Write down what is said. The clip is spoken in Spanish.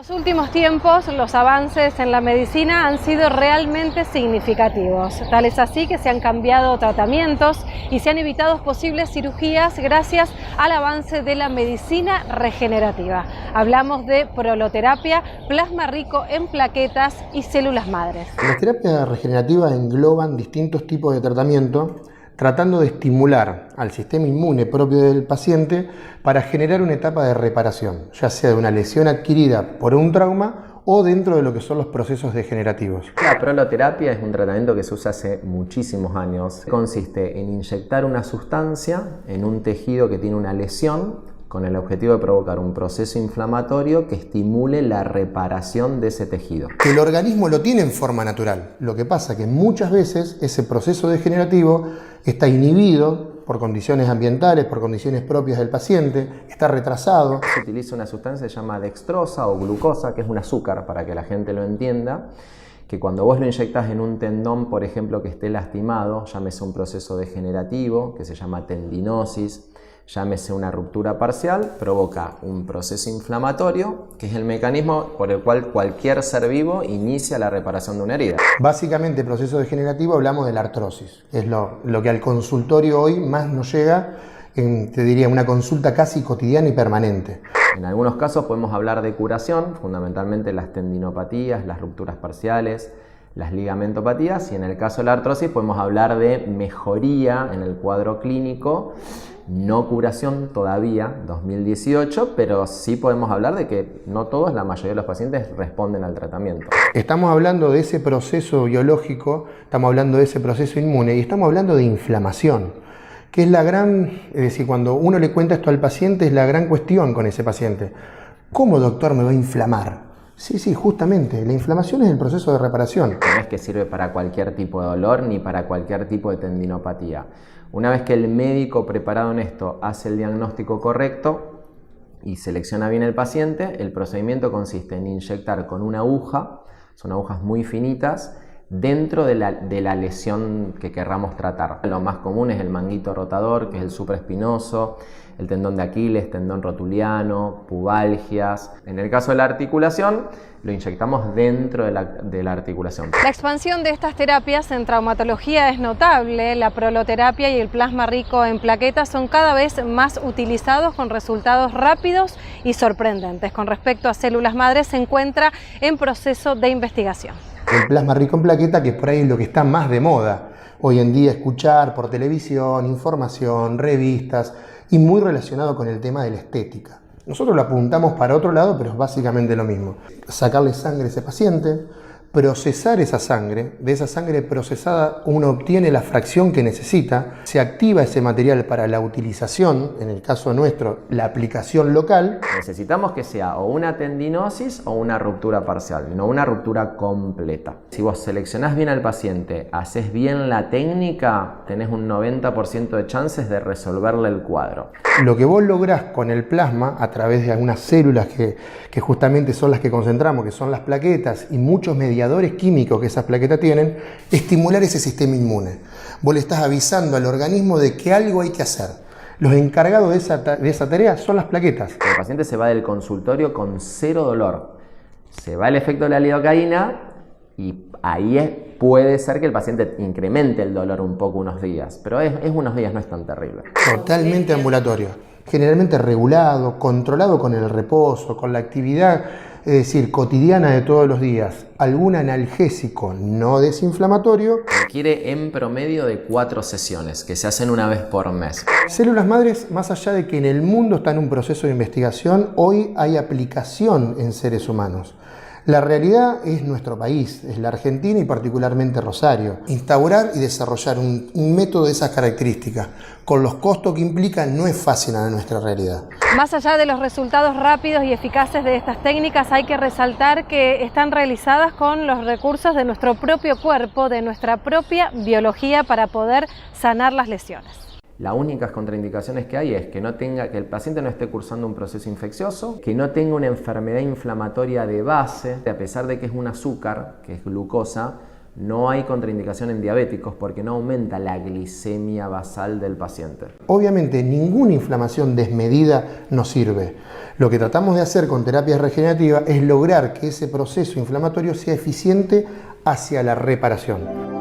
En los últimos tiempos, los avances en la medicina han sido realmente significativos. Tal es así que se han cambiado tratamientos y se han evitado posibles cirugías gracias al avance de la medicina regenerativa. Hablamos de proloterapia, plasma rico en plaquetas y células madres. Las terapias regenerativas engloban distintos tipos de tratamiento, tratando de estimular al sistema inmune propio del paciente para generar una etapa de reparación, ya sea de una lesión adquirida por un trauma o dentro de lo que son los procesos degenerativos. La proloterapia es un tratamiento que se usa hace muchísimos años. Consiste en inyectar una sustancia en un tejido que tiene una lesión con el objetivo de provocar un proceso inflamatorio que estimule la reparación de ese tejido. El organismo lo tiene en forma natural. Lo que pasa es que muchas veces ese proceso degenerativo está inhibido por condiciones ambientales, por condiciones propias del paciente, está retrasado. Se utiliza una sustancia que se llama dextrosa o glucosa, que es un azúcar, para que la gente lo entienda, que cuando vos lo inyectas en un tendón, por ejemplo, que esté lastimado, llámese un proceso degenerativo, que se llama tendinosis, llámese una ruptura parcial, provoca un proceso inflamatorio, que es el mecanismo por el cual cualquier ser vivo inicia la reparación de una herida. Básicamente, proceso degenerativo, hablamos de la artrosis. Es lo que al consultorio hoy más nos llega, te diría, una consulta casi cotidiana y permanente. En algunos casos podemos hablar de curación, fundamentalmente las tendinopatías, las rupturas parciales, las ligamentopatías, y en el caso de la artrosis podemos hablar de mejoría en el cuadro clínico. No curación todavía, 2018, pero sí podemos hablar de que no todos, la mayoría de los pacientes responden al tratamiento. Estamos hablando de ese proceso biológico, estamos hablando de ese proceso inmune y estamos hablando de inflamación, que es la gran, es decir, cuando uno le cuenta esto al paciente es la gran cuestión con ese paciente. ¿Cómo, doctor, me va a inflamar? Sí, justamente, la inflamación es el proceso de reparación. No es que sirve para cualquier tipo de dolor ni para cualquier tipo de tendinopatía. Una vez que el médico preparado en esto hace el diagnóstico correcto y selecciona bien el paciente, el procedimiento consiste en inyectar con una aguja, son agujas muy finitas, dentro de la lesión que querramos tratar. Lo más común es el manguito rotador, que es el supraespinoso, el tendón de Aquiles, tendón rotuliano, pubalgias. En el caso de la articulación, lo inyectamos dentro de la articulación. La expansión de estas terapias en traumatología es notable. La proloterapia y el plasma rico en plaquetas son cada vez más utilizados con resultados rápidos y sorprendentes. Con respecto a células madres, se encuentra en proceso de investigación. El plasma rico en plaqueta, que por ahí es lo que está más de moda hoy en día, escuchar por televisión, información, revistas, y muy relacionado con el tema de la estética. Nosotros lo apuntamos para otro lado, pero es básicamente lo mismo. Sacarle sangre a ese paciente, procesar esa sangre, de esa sangre procesada uno obtiene la fracción que necesita, se activa ese material para la utilización, en el caso nuestro, la aplicación local. Necesitamos que sea o una tendinosis o una ruptura parcial, no una ruptura completa. Si vos seleccionás bien al paciente, haces bien la técnica, tenés un 90% de chances de resolverle el cuadro. Lo que vos lográs con el plasma, a través de algunas células que justamente son las que concentramos, que son las plaquetas y muchos mediadores químicos que esas plaquetas tienen, estimular ese sistema inmune. Vos le estás avisando al organismo de que algo hay que hacer. Los encargados de esa tarea son las plaquetas. El paciente se va del consultorio con cero dolor. Se va el efecto de la lidocaína y ahí puede ser que el paciente incremente el dolor un poco unos días, pero es unos días, no es tan terrible. Totalmente ambulatorio, generalmente regulado, controlado con el reposo, con la actividad, es decir, cotidiana de todos los días. Algún analgésico no desinflamatorio. Requiere en promedio de 4 sesiones, que se hacen una vez por mes. Células madres, más allá de que en el mundo está en un proceso de investigación, hoy hay aplicación en seres humanos. La realidad es nuestro país, es la Argentina y particularmente Rosario. Instaurar y desarrollar un método de esas características, con los costos que implica, no es fácil en nuestra realidad. Más allá de los resultados rápidos y eficaces de estas técnicas, hay que resaltar que están realizadas con los recursos de nuestro propio cuerpo, de nuestra propia biología, para poder sanar las lesiones. Las únicas contraindicaciones que hay es que el paciente no esté cursando un proceso infeccioso, que no tenga una enfermedad inflamatoria de base, a pesar de que es un azúcar, que es glucosa, No hay contraindicación en diabéticos porque no aumenta la glicemia basal del paciente. Obviamente ninguna inflamación desmedida nos sirve. Lo que tratamos de hacer con terapias regenerativas es lograr que ese proceso inflamatorio sea eficiente hacia la reparación.